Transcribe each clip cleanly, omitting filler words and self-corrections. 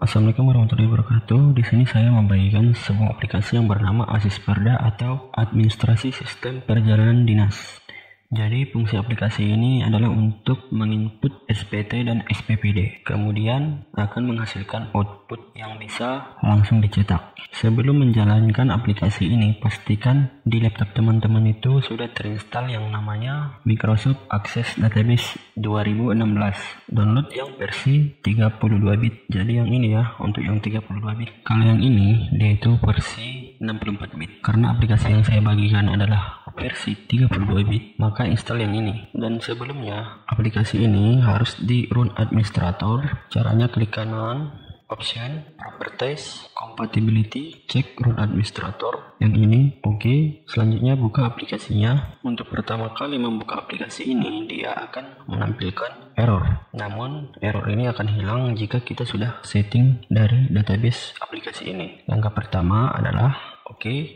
Assalamualaikum warahmatullahi wabarakatuh. Di sini saya membagikan sebuah aplikasi yang bernama Asisperda atau Administrasi Sistem Perjalanan Dinas. Jadi fungsi aplikasi ini adalah untuk menginput SPT dan SPPD, kemudian akan menghasilkan output yang bisa langsung dicetak. Sebelum menjalankan aplikasi ini, pastikan di laptop teman-teman itu sudah terinstall yang namanya Microsoft Access Database 2016. Download yang versi 32 bit. Jadi yang ini ya, untuk yang 32 bit. Kalau yang ini, dia itu versi 64 bit. Karena aplikasi yang saya bagikan adalah versi 32 bit, maka install yang ini. Dan sebelumnya aplikasi ini harus di run administrator. Caranya klik kanan, option, properties, compatibility, cek run administrator. Yang ini oke. Selanjutnya buka aplikasinya. Untuk pertama kali membuka aplikasi ini, dia akan menampilkan error. Namun error ini akan hilang jika kita sudah setting dari database aplikasi ini. Langkah pertama adalah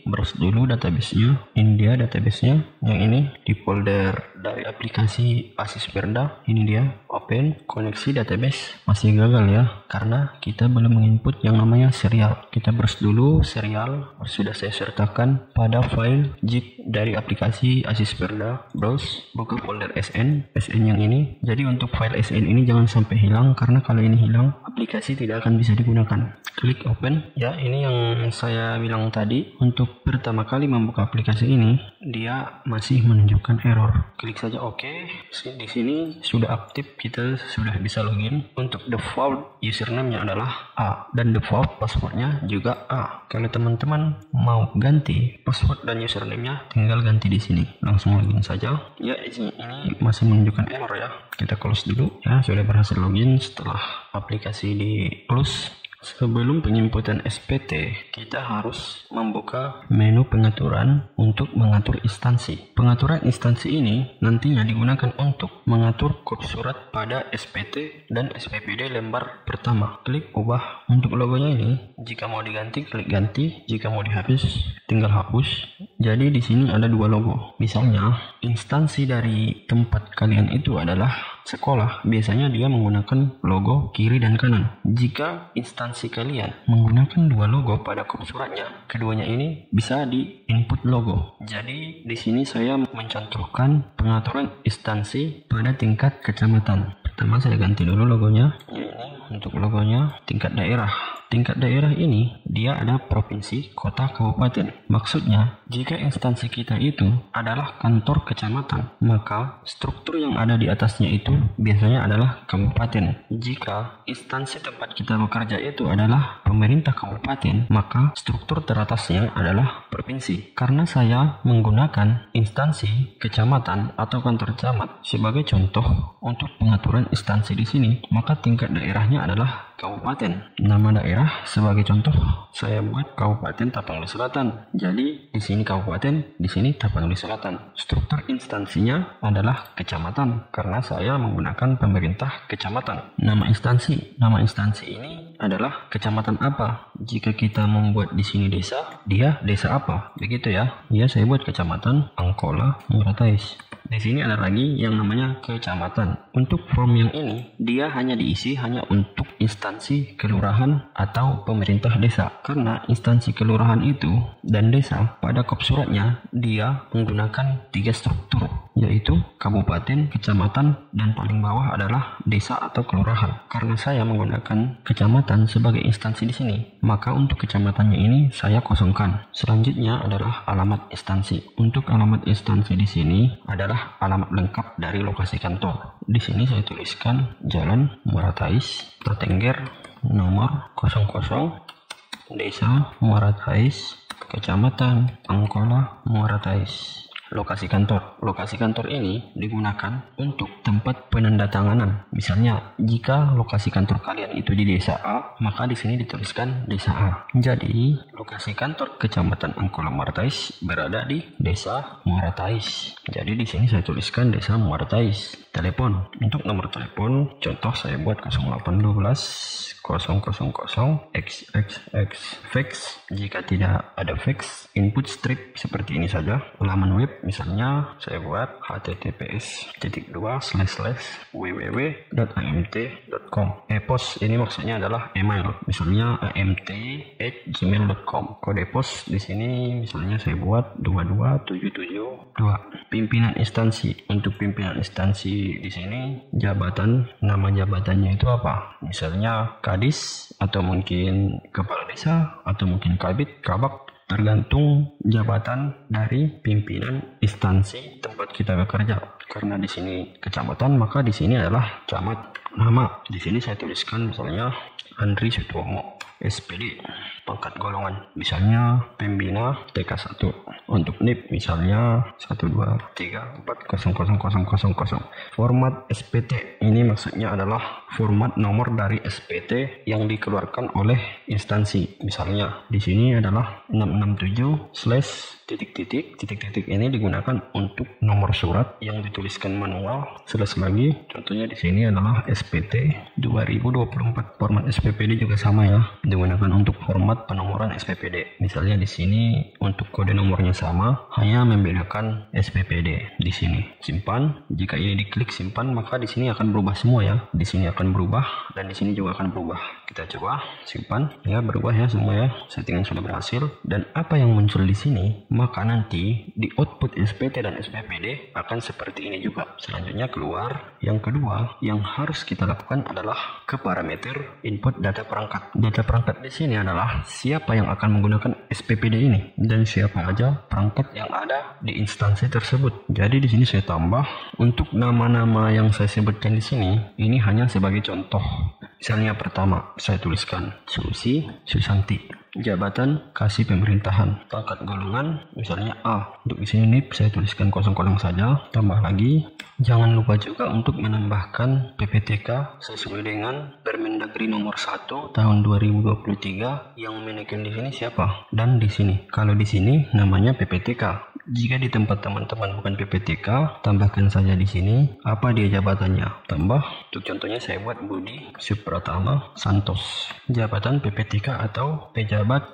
browse dulu databasenya. Ini dia databasenya. Yang ini di folder dari aplikasi Asisperda. Ini dia, open, koneksi database. Masih gagal ya, karena kita belum menginput yang namanya serial. Kita browse dulu serial. Sudah saya sertakan pada file zip dari aplikasi Asisperda. Browse, buka folder SN yang ini. Jadi untuk file SN ini jangan sampai hilang, karena kalau ini hilang, aplikasi tidak akan bisa digunakan. Klik open. Ya, ini yang saya bilang tadi. Untuk pertama kali membuka aplikasi ini, dia masih menunjukkan error. Klik saja OK. Di sini sudah aktif, kita sudah bisa login. Untuk default username-nya adalah A dan default password-nya juga A. Kalau teman-teman mau ganti password dan username-nya, tinggal ganti di sini. Langsung login saja. Ya, ini masih menunjukkan error ya. Kita close dulu. Ya, sudah berhasil login setelah aplikasi di close. Sebelum penginputan SPT, kita harus membuka menu pengaturan untuk mengatur instansi. Pengaturan instansi ini nantinya digunakan untuk mengatur kode surat pada SPT dan SPPD lembar pertama. Klik ubah. Untuk logonya ini, jika mau diganti, klik ganti. Jika mau dihapus, tinggal hapus. Jadi di sini ada dua logo. Misalnya, instansi dari tempat kalian itu adalah sekolah, biasanya dia menggunakan logo kiri dan kanan. Jika instansi kalian menggunakan dua logo pada kode suratnya, keduanya ini bisa di input logo. Jadi di sini saya mencontohkan pengaturan instansi pada tingkat kecamatan. Pertama saya ganti dulu logonya. Ini untuk logonya tingkat daerah. Tingkat daerah ini dia ada provinsi, kota, kabupaten. Maksudnya, jika instansi kita itu adalah kantor kecamatan, maka struktur yang ada di atasnya itu biasanya adalah kabupaten. Jika instansi tempat kita bekerja itu adalah pemerintah kabupaten, maka struktur teratasnya adalah provinsi. Karena saya menggunakan instansi kecamatan atau kantor camat sebagai contoh untuk pengaturan instansi di sini, maka tingkat daerahnya adalah kabupaten. Nama daerah sebagai contoh saya buat Kabupaten Tapanuli Selatan. Jadi di sini kabupaten, di sini Tapanuli Selatan. Struktur instansinya adalah kecamatan karena saya menggunakan pemerintah kecamatan. Nama instansi ini adalah kecamatan apa. Jika kita membuat di sini desa, dia desa apa? Begitu ya. Ya, saya buat kecamatan Angkola Muratais. Di sini ada lagi yang namanya kecamatan. Untuk form yang ini, dia hanya diisi hanya untuk instansi kelurahan atau pemerintah desa. Karena instansi kelurahan itu dan desa pada kop suratnya dia menggunakan 3 struktur, yaitu kabupaten, kecamatan, dan paling bawah adalah desa atau kelurahan. Karena saya menggunakan kecamatan sebagai instansi di sini, maka untuk kecamatannya ini saya kosongkan. Selanjutnya adalah alamat instansi. Untuk alamat instansi di sini adalah alamat lengkap dari lokasi kantor. Di sini saya tuliskan Jalan Muratais, Tertengger, nomor 00, Desa Muratais, Kecamatan Angkola Muratais. Lokasi kantor. Lokasi kantor ini digunakan untuk tempat penandatanganan. Misalnya, jika lokasi kantor kalian itu di desa A, maka di sini dituliskan desa A. Jadi, Lokasi kantor Kecamatan Angkola Martais berada di Desa Muara Tais. Jadi di sini saya tuliskan Desa Muara Tais. Telepon. Untuk nomor telepon, contoh saya buat 0812 000 XXX fax. Jika tidak ada fax, input strip seperti ini saja. Laman web misalnya saya buat https://www.amt.com. E-pos ini maksudnya adalah email, misalnya amt@gmail.com. Kode pos di sini misalnya saya buat 22772. Pimpinan instansi. Untuk pimpinan instansi di sini jabatan, nama jabatannya itu apa? Misalnya Kadis atau mungkin kepala desa atau mungkin kabit, kabak, tergantung jabatan dari pimpinan instansi tempat kita bekerja. Karena di sini kecamatan, maka di sini adalah camat. Nama di sini saya tuliskan misalnya Andri Sutomo, SPD, pangkat golongan misalnya pembina TK1. Untuk NIP misalnya 123400000. Format SPT ini maksudnya adalah format nomor dari SPT yang dikeluarkan oleh instansi. Misalnya di sini adalah 667/titik ini digunakan untuk nomor surat yang dituliskan manual. Lagi contohnya di sini adalah SPT 2024. Format SPPD juga sama ya, digunakan untuk format penomoran SPPD. Misalnya di sini untuk kode nomornya sama, hanya membedakan SPPD. Di sini simpan. Jika ini diklik simpan, maka di sini akan berubah semua ya. Di sini akan berubah dan di sini juga akan berubah. Kita coba simpan ya, berubah ya semua ya. Settingan sudah berhasil. Dan apa yang muncul di sini, maka nanti di output SPT dan SPPD akan seperti ini juga. Selanjutnya keluar. Yang kedua yang harus kita lakukan adalah ke parameter input data perangkat. Data perangkat di sini adalah siapa yang akan menggunakan SPPD ini dan siapa aja perangkat yang ada di instansi tersebut. Jadi di sini saya tambah untuk nama-nama yang saya sebutkan di sini, ini hanya sebagai contoh. Misalnya pertama saya tuliskan Susanti. Jabatan kasih pemerintahan, pangkat golongan misalnya A. Untuk di sini NIP saya tuliskan 00 saja. Tambah lagi, jangan lupa juga untuk menambahkan PPTK sesuai dengan Permendagri nomor 1 tahun 2023 yang menekan di sini siapa dan di sini. Kalau di sini namanya PPTK. Jika di tempat teman-teman bukan PPTK, tambahkan saja di sini apa dia jabatannya. Tambah. Untuk contohnya saya buat Budi Supratama Santos. Jabatan PPTK atau pejabat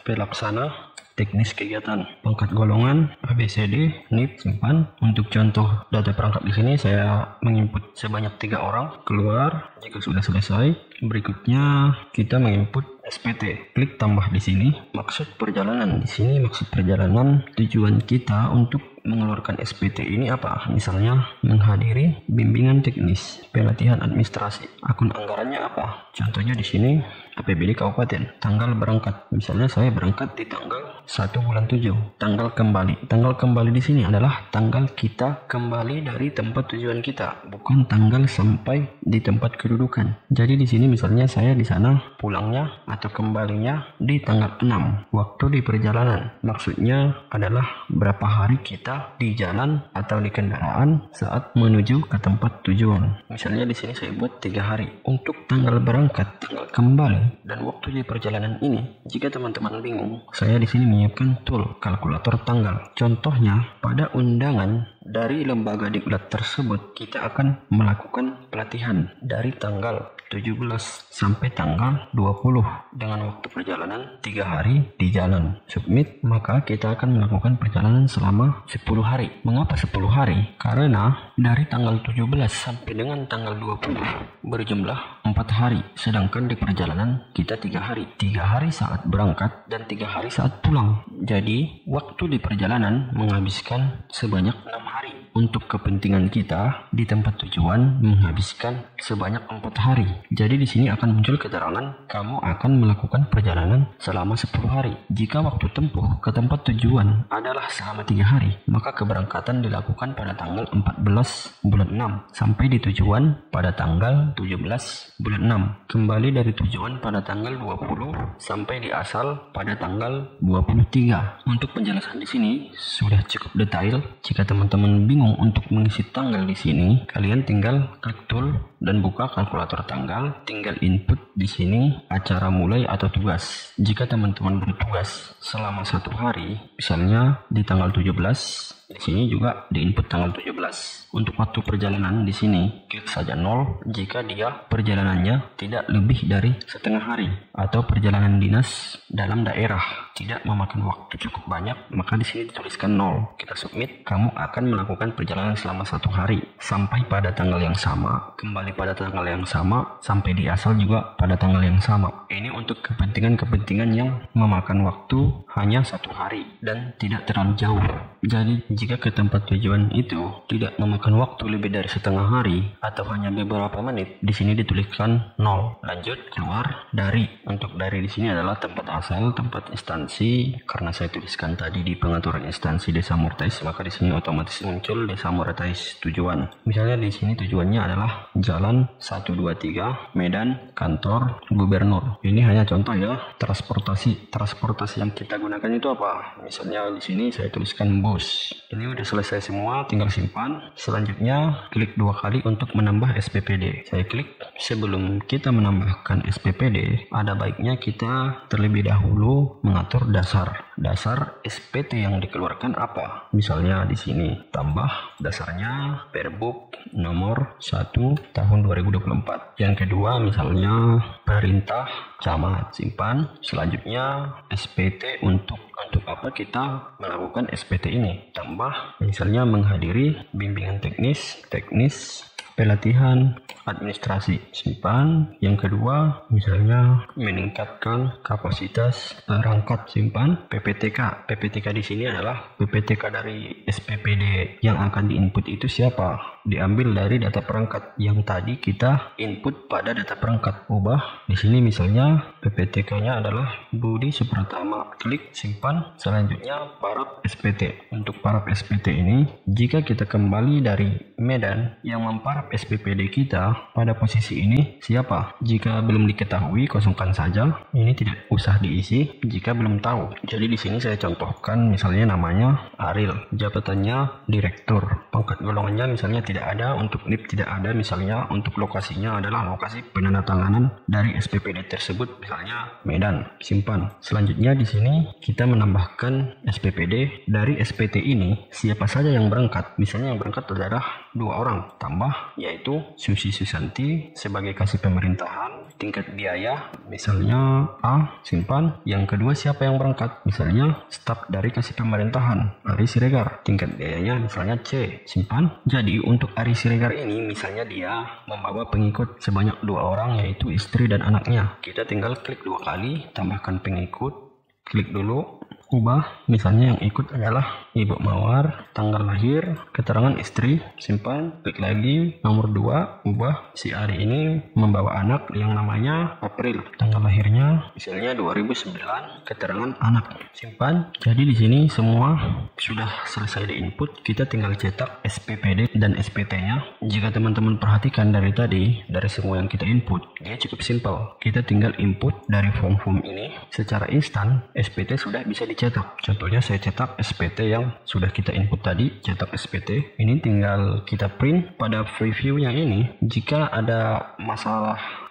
pelaksana teknis kegiatan, pangkat golongan ABCD, NIP, simpan. Untuk contoh data perangkat di sini saya menginput sebanyak 3 orang. Keluar jika sudah selesai. Berikutnya kita menginput SPT. Klik tambah di sini. Maksud perjalanan di sini, maksud perjalanan tujuan kita untuk mengeluarkan SPT ini apa? Misalnya menghadiri bimbingan teknis, pelatihan administrasi. Akun anggarannya apa? Contohnya di sini APBD Kabupaten. Tanggal berangkat. Misalnya saya berangkat di tanggal 1 bulan 7. Tanggal kembali. Tanggal kembali di sini adalah tanggal kita kembali dari tempat tujuan kita, bukan tanggal sampai di tempat kedudukan. Jadi di sini misalnya saya di sana pulangnya atau kembalinya di tanggal 6. Waktu di perjalanan maksudnya adalah berapa hari kita di jalan atau di kendaraan saat menuju ke tempat tujuan. Misalnya di sini saya buat 3 hari. Untuk tanggal berangkat, tanggal kembali, dan waktu di perjalanan ini, jika teman-teman bingung, saya di sini menyiapkan tool kalkulator tanggal. Contohnya pada undangan dari lembaga diklat tersebut, kita akan melakukan pelatihan dari tanggal 17 sampai tanggal 20 dengan waktu perjalanan 3 hari di jalan. Submit, maka kita akan melakukan perjalanan selama 10 hari. Mengapa 10 hari? Karena dari tanggal 17 sampai dengan tanggal 20 berjumlah 4 hari, sedangkan di perjalanan kita 3 hari. 3 hari saat berangkat dan 3 hari saat pulang. Jadi waktu di perjalanan menghabiskan sebanyak 6 hari. Untuk kepentingan kita di tempat tujuan menghabiskan sebanyak 4 hari. Jadi di sini akan muncul keterangan kamu akan melakukan perjalanan selama 10 hari. Jika waktu tempuh ke tempat tujuan adalah selama 3 hari, maka keberangkatan dilakukan pada tanggal 14 bulan 6 sampai di tujuan pada tanggal 17 bulan 6. Kembali dari tujuan pada tanggal 20 sampai di asal pada tanggal 23. Untuk penjelasan di sini sudah cukup detail. Jika teman-teman bingung untuk mengisi tanggal di sini, kalian tinggal klik tool dan buka kalkulator tanggal, tinggal input di sini acara mulai atau tugas. Jika teman-teman bertugas selama 1 hari, misalnya di tanggal 17, di sini juga di input tanggal 17. Untuk waktu perjalanan di sini klik saja 0 jika dia perjalanannya tidak lebih dari setengah hari, atau perjalanan dinas dalam daerah tidak memakan waktu cukup banyak, maka di sini dituliskan 0. Kita submit, kamu akan melakukan perjalanan selama 1 hari sampai pada tanggal yang sama, kembali pada tanggal yang sama, sampai di asal juga pada tanggal yang sama. Ini untuk kepentingan-kepentingan yang memakan waktu hanya 1 hari dan tidak terlalu jauh. Jadi jika ke tempat tujuan itu tidak memakan waktu lebih dari setengah hari atau hanya beberapa menit, di sini dituliskan 0. Lanjut, keluar dari. Untuk dari di sini adalah tempat asal, tempat instansi. Karena saya tuliskan tadi di pengaturan instansi Desa Murtais, maka di sini otomatis muncul Desa Murtais tujuan. Misalnya di sini tujuannya adalah Jalan 123 Medan, kantor gubernur. Ini hanya contoh ya, transportasi yang kita gunakan itu apa? Misalnya di sini saya tuliskan bus. Ini udah selesai semua, tinggal simpan. Selanjutnya klik 2 kali untuk menambah SPPD. Saya klik. Sebelum kita menambahkan SPPD, ada baiknya kita terlebih dahulu mengatur dasar SPT yang dikeluarkan apa. Misalnya di sini tambah dasarnya Perbub nomor 1 tahun 2024. Yang kedua misalnya perintah camat, simpan. Selanjutnya SPT untuk apa kita melakukan SPT ini, tambah misalnya menghadiri bimbingan teknis, pelatihan administrasi, simpan. Yang kedua misalnya meningkatkan kapasitas perangkat, simpan. PPTK di sini adalah PPTK dari SPPD yang akan diinput itu siapa? Diambil dari data perangkat yang tadi kita input pada data perangkat. Ubah di sini misalnya PPTK-nya adalah Budi Supratama. Klik simpan. Selanjutnya paraf SPT. Untuk paraf SPT ini, jika kita kembali dari Medan, yang memparaf SPPD kita pada posisi ini siapa? Jika belum diketahui, kosongkan saja. Ini tidak usah diisi jika belum tahu. Jadi di sini saya contohkan misalnya namanya Aril, jabatannya direktur, pangkat golongannya misalnya tidak ada, untuk NIP tidak ada, misalnya untuk lokasinya adalah lokasi penandatanganan dari SPPD tersebut, misalnya Medan, simpan. Selanjutnya di sini kita menambahkan SPPD dari SPT ini siapa saja yang berangkat. Misalnya yang berangkat adalah 2 orang, tambah yaitu Susi Susanti sebagai kasih pemerintahan, tingkat biaya misalnya A, simpan. Yang kedua siapa yang berangkat, misalnya staf dari kasih pemerintahan Ari Siregar, tingkat biayanya misalnya C, simpan. Jadi untuk Ari Siregar ini misalnya dia membawa pengikut sebanyak 2 orang, yaitu istri dan anaknya. Kita tinggal klik 2 kali, tambahkan pengikut, klik dulu, ubah. Misalnya yang ikut adalah Ibu Mawar, tanggal lahir, keterangan istri, simpan. Klik lagi, nomor 2, ubah. Si Ari ini membawa anak yang namanya April, tanggal lahirnya misalnya 2009, keterangan anak, simpan. Jadi di sini semua sudah selesai di input. Kita tinggal cetak SPPD dan SPT-nya. Jika teman-teman perhatikan dari tadi, dari semua yang kita input, dia cukup simpel. Kita tinggal input dari form-form ini secara instan, SPT sudah bisa dicetak. Contohnya saya cetak SPT yang sudah kita input tadi, cetak SPT. Ini tinggal kita print. Pada previewnya ini, jika ada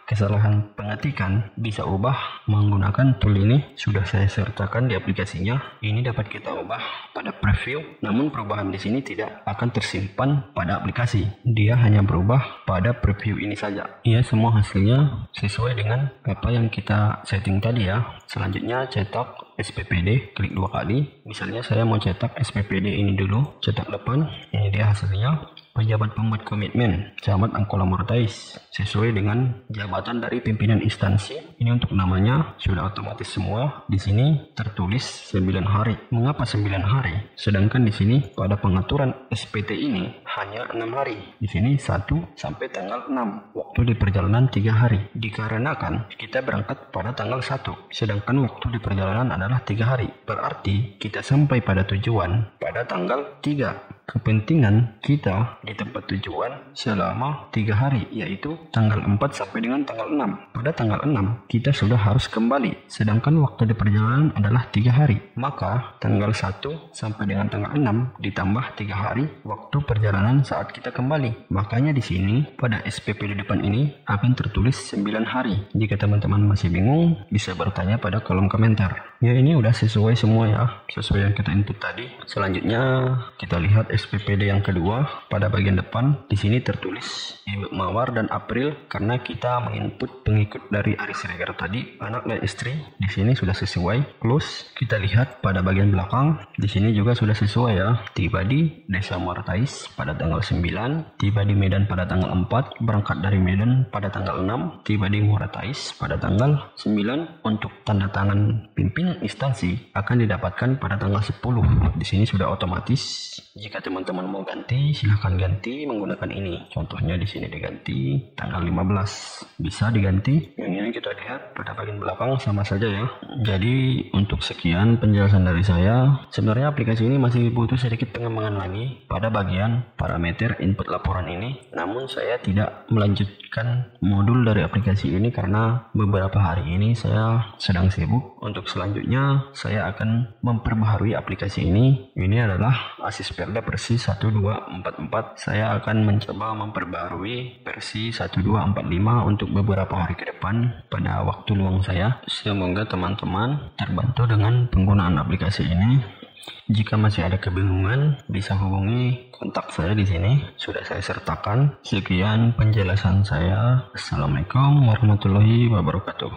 kesalahan pengetikan, bisa ubah menggunakan tool ini. Sudah saya sertakan di aplikasinya. Ini dapat kita ubah pada preview, namun perubahan di sini tidak akan tersimpan pada aplikasi. Dia hanya berubah pada preview ini saja. Ya, semua hasilnya sesuai dengan apa yang kita setting tadi ya. Selanjutnya cetak SPPD, klik 2 kali. Misalnya saya mau cetak SPPD ini dulu, cetak depan. Ini dia hasilnya. Pejabat pembuat komitmen, Camat Angkola Murtais, sesuai dengan jabatan dari pimpinan instansi. Ini untuk namanya sudah otomatis semua. Di sini tertulis 9 hari. Mengapa 9 hari? Sedangkan di sini pada pengaturan SPT ini hanya 6 hari. Di sini 1 sampai tanggal 6. Waktu di perjalanan 3 hari. Dikarenakan kita berangkat pada tanggal 1. Sedangkan waktu di perjalanan adalah 3 hari. Berarti kita sampai pada tujuan pada tanggal 3. kepentingan kita di tempat tujuan selama 3 hari, yaitu tanggal 4 sampai dengan tanggal 6. Pada tanggal 6 kita sudah harus kembali, sedangkan waktu di perjalanan adalah 3 hari. Maka tanggal 1 sampai dengan tanggal 6 ditambah 3 hari waktu perjalanan saat kita kembali. Makanya di sini pada SPP di depan ini akan tertulis 9 hari. Jika teman-teman masih bingung, bisa bertanya pada kolom komentar. Ya, ini udah sesuai semua ya, sesuai yang kita input tadi. Selanjutnya kita lihat SPPD yang kedua. Pada bagian depan di sini tertulis Ibu Mawar dan April karena kita menginput pengikut dari Aris Siregar tadi, anak dan istri. Di sini sudah sesuai. Plus kita lihat pada bagian belakang di sini juga sudah sesuai ya. Tiba di Desa Muara Tais pada tanggal 9, tiba di Medan pada tanggal 4, berangkat dari Medan pada tanggal 6, tiba di Muara Tais pada tanggal 9. Untuk tanda tangan pimpinan instansi akan didapatkan pada tanggal 10. Di sini sudah otomatis. Jika teman-teman mau ganti, silahkan ganti menggunakan ini. Contohnya di sini diganti tanggal 15. Bisa diganti. Yang ini kita lihat pada bagian belakang sama saja ya. Jadi untuk sekian penjelasan dari saya. Sebenarnya aplikasi ini masih butuh sedikit pengembangan lagi pada bagian parameter input laporan ini. Namun saya tidak melanjutkan modul dari aplikasi ini karena beberapa hari ini saya sedang sibuk. Untuk selanjutnya saya akan memperbaharui aplikasi ini. Ini adalah Asis Perda versi 1244. Saya akan mencoba memperbaharui versi 1245 untuk beberapa hari ke depan pada waktu luang saya. Semoga teman-teman terbantu dengan penggunaan aplikasi ini. Jika masih ada kebingungan, bisa hubungi kontak saya di sini. Sudah saya sertakan. Sekian penjelasan saya. Assalamualaikum warahmatullahi wabarakatuh.